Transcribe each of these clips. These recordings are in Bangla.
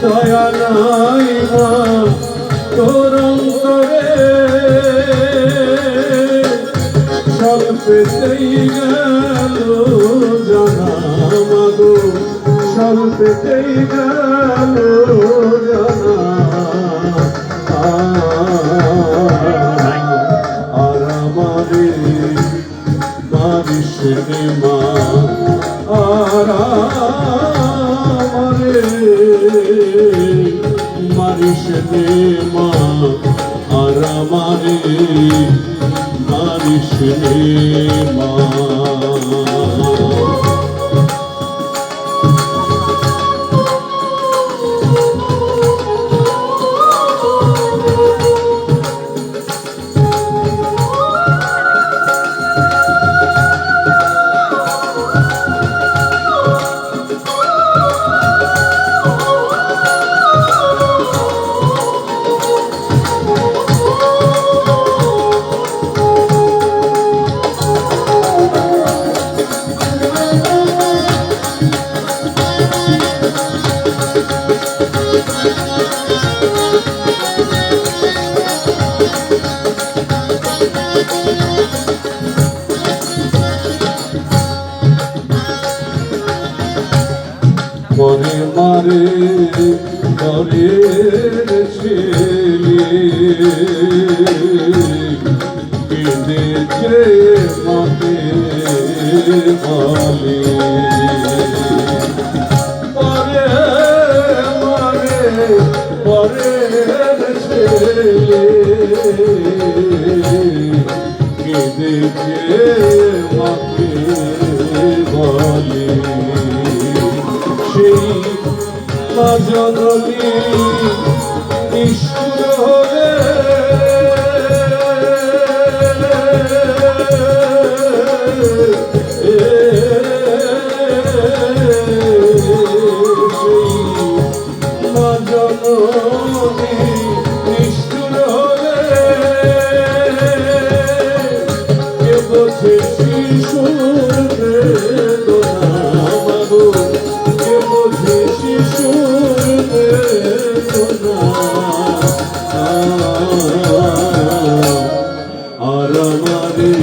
দয়া নাই মা তোর অন্তরে স্বল্পেতেই গেল জানা মাগো স্বল্পেতেই গেল জানা আর আমারে মারিস রে মা আর আমারে মারিস রে মা আর আমারে মারিস রে মা মরে মারে ঘরের ছেলে কেঁদেছে মাকে বলে মরে মারে ঘরের ছেলে কেঁদেছে মাকে বলে সেই মা জননী নিষ্ঠুর হলে সেই মা জননী নিষ্ঠুর হলে কে বোঝে শিশুর বেদনা মাগো কে বোঝে শিশুর বেদনা আর আমারে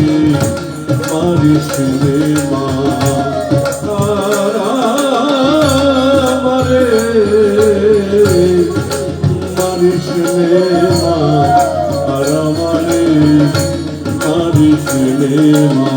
মারিস রে মা আর আমারে মারিস রে মা আর আমারে মারিস রে মা